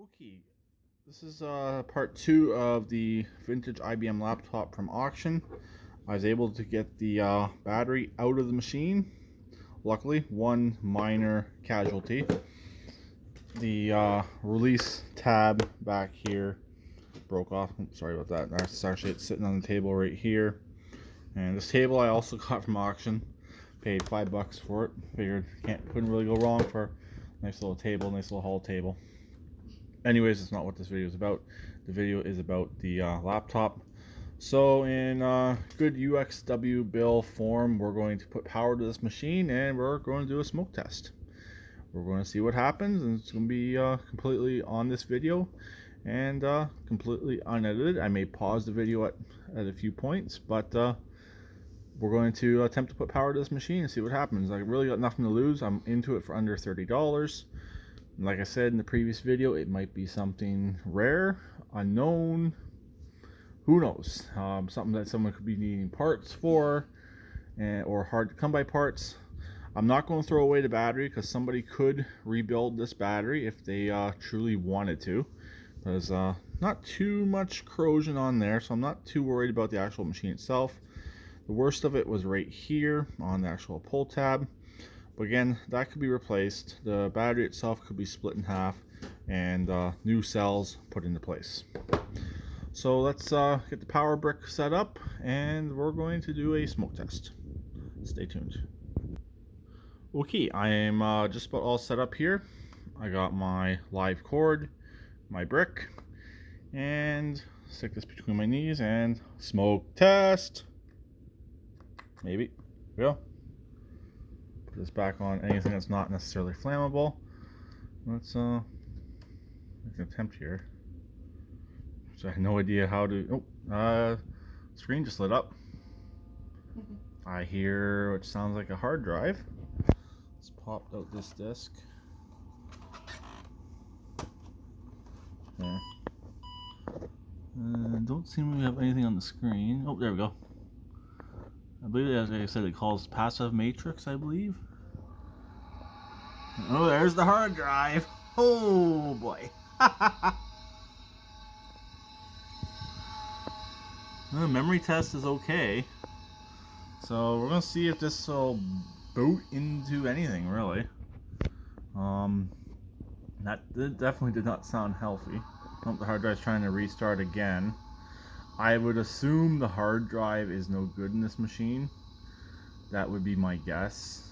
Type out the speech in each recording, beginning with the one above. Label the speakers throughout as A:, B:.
A: Okay, this is part 2 of the vintage IBM laptop from auction. I was able to get the battery out of the machine. Luckily, one minor casualty. The release tab back here broke off. Oops, sorry about that. That's actually it's sitting on the table right here. And this table I also got from auction. Paid $5 for it. Figured couldn't really go wrong for a nice little table, nice little hall table. Anyways, that's not what this video is about. The video is about the laptop. So in good UXW bill form, we're going to put power to this machine and we're going to do a smoke test. We're going to see what happens, and it's going to be completely on this video and completely unedited. I may pause the video at a few points, but we're going to attempt to put power to this machine and see what happens. I really got nothing to lose. I'm into it for under $30. Like I said in the previous video, it might be something rare, unknown, who knows, something that someone could be needing parts for, or hard to come by parts. I'm not going to throw away the battery because somebody could rebuild this battery if they truly wanted to. There's not too much corrosion on there, so I'm not too worried about the actual machine itself. The worst of it was right here on the actual pull tab. But again, that could be replaced. The battery itself could be split in half and new cells put into place. So let's get the power brick set up and we're going to do a smoke test. Stay tuned. Okay, I am just about all set up here. I got my live cord, my brick, and stick this between my knees and smoke test. Maybe. There we go. Put this back on anything that's not necessarily flammable. Let's make an attempt here. So I have no idea how to. Oh, screen just lit up. I hear what sounds like a hard drive. Let's pop out this disk. There. Don't seem to have anything on the screen. Oh, there we go. I believe, as I said, it calls passive matrix, I believe. Oh, there's the hard drive. Oh boy. The memory test is okay. So we're gonna see if this will boot into anything, really. That definitely did not sound healthy. Oh, the hard drive's trying to restart again. I would assume the hard drive is no good in this machine. That would be my guess.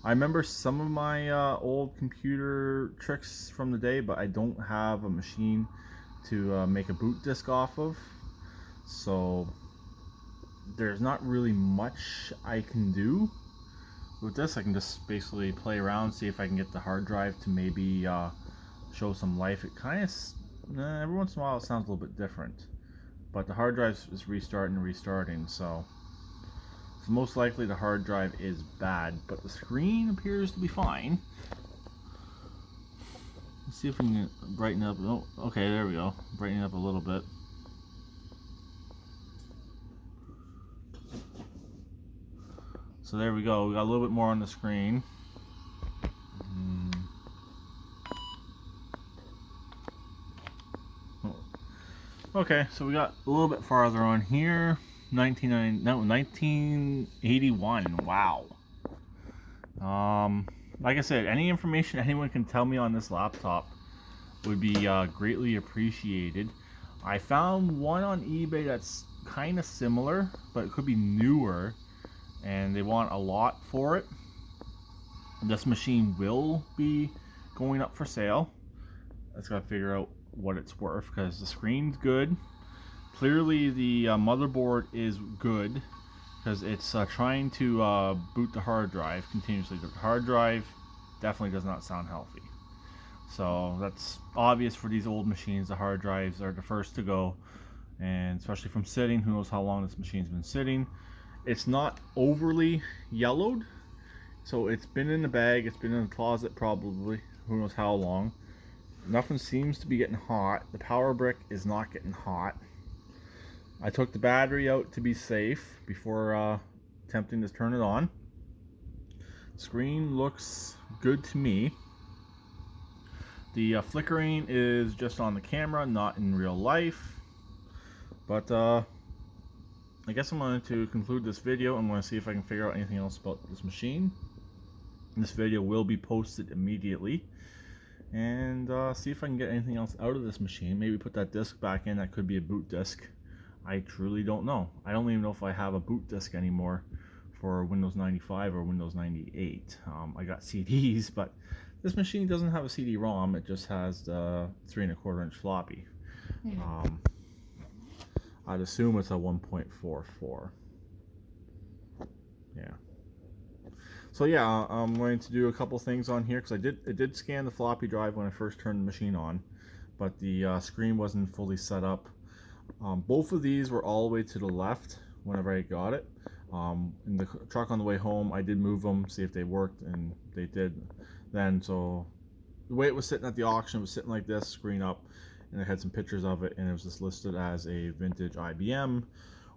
A: I remember some of my old computer tricks from the day, but I don't have a machine to make a boot disk off of. So there's not really much I can do with this. I can just basically play around, see if I can get the hard drive to maybe show some life. It kind of, every once in a while it sounds a little bit different, but the hard drive is restarting and restarting, so most likely the hard drive is bad, but the screen appears to be fine. Let's see if we can brighten up. Oh, okay, there we go. Brighten up a little bit. So there we go. We got a little bit more on the screen. Okay, so we got a little bit farther on here. 1981. Wow. Like I said, any information anyone can tell me on this laptop would be greatly appreciated. I found one on eBay that's kind of similar, but it could be newer, and they want a lot for it. This machine will be going up for sale. Let's gotta figure out what it's worth, because the screen's good. Clearly the motherboard is good, because it's trying to boot the hard drive continuously. The hard drive definitely does not sound healthy. So that's obvious for these old machines. The hard drives are the first to go, and especially from sitting. Who knows how long this machine's been sitting. It's not overly yellowed, so it's been in the bag, it's been in the closet probably, who knows how long. Nothing seems to be getting hot. The power brick is not getting hot. I took the battery out to be safe before attempting to turn it on. Screen looks good to me. The flickering is just on the camera, not in real life. But I guess I'm going to conclude this video. I'm going to see if I can figure out anything else about this machine. This video will be posted immediately. And see if I can get anything else out of this machine. Maybe put that disc back in. That could be a boot disc. I truly don't know. I don't even know if I have a boot disc anymore for Windows 95 or Windows 98. I got CDs, but this machine doesn't have a CD-ROM. It just has the 3¼ inch floppy. I'd assume it's a 1.44. Yeah. So yeah, I'm going to do a couple things on here because it did scan the floppy drive when I first turned the machine on, but the screen wasn't fully set up. Both of these were all the way to the left whenever I got it. In the truck on the way home, I did move them, see if they worked, and they did then. So the way it was sitting at the auction, it was sitting like this, screen up, and it had some pictures of it, and it was just listed as a vintage IBM,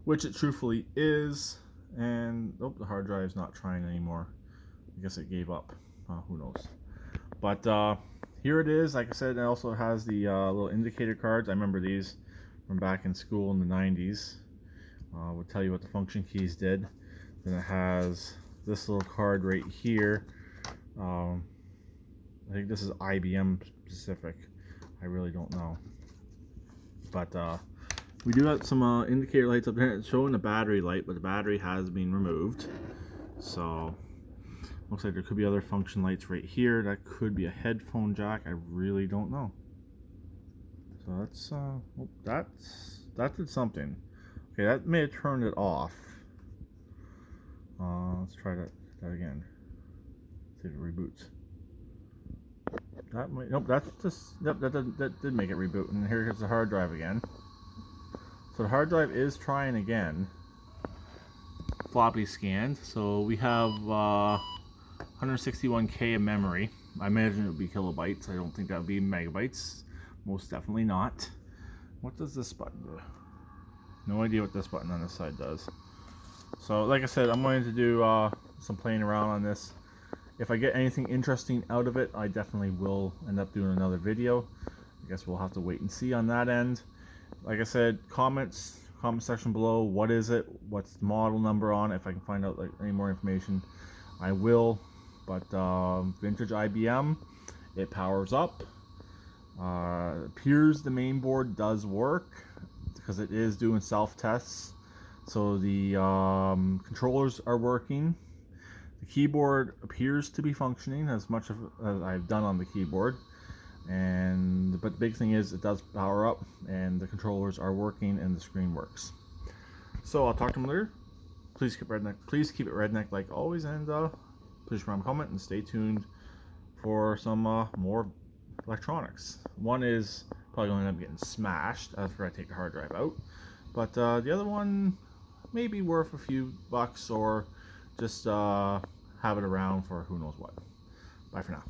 A: which it truthfully is. And oh, the hard drive's not trying anymore. I guess it gave up. Who knows? But here it is. Like I said, it also has the little indicator cards. I remember these from back in school in the 90s. Would tell you what the function keys did. Then it has this little card right here. I think this is IBM specific. I really don't know. But we do have some indicator lights up here. It's showing the battery light, but the battery has been removed. So looks like there could be other function lights right here. That could be a headphone jack. I really don't know. So that's oh, that did something. Okay, that may have turned it off. Let's try that again. See if it reboots. That might, nope, that's just, yep, that did make it reboot. And here's the hard drive again. So the hard drive is trying again. Floppy scanned. So we have 161K of memory. I imagine it would be kilobytes. I don't think that would be megabytes. Most definitely not. What does this button do? No idea what this button on this side does. So like I said, I'm going to do some playing around on this. If I get anything interesting out of it, I definitely will end up doing another video. I guess we'll have to wait and see on that end. Like I said, comment section below. What is it? What's the model number on it? If I can find out like any more information, I will. But vintage IBM, it powers up. Appears the main board does work because it is doing self-tests. So the controllers are working. The keyboard appears to be functioning as much as I've done on the keyboard. But the big thing is it does power up and the controllers are working and the screen works. So I'll talk to them later. Please keep it redneck like always, and please remember to comment and stay tuned for some more electronics. One is probably going to end up getting smashed after I take the hard drive out, but the other one may be worth a few bucks, or just have it around for who knows what. Bye for now.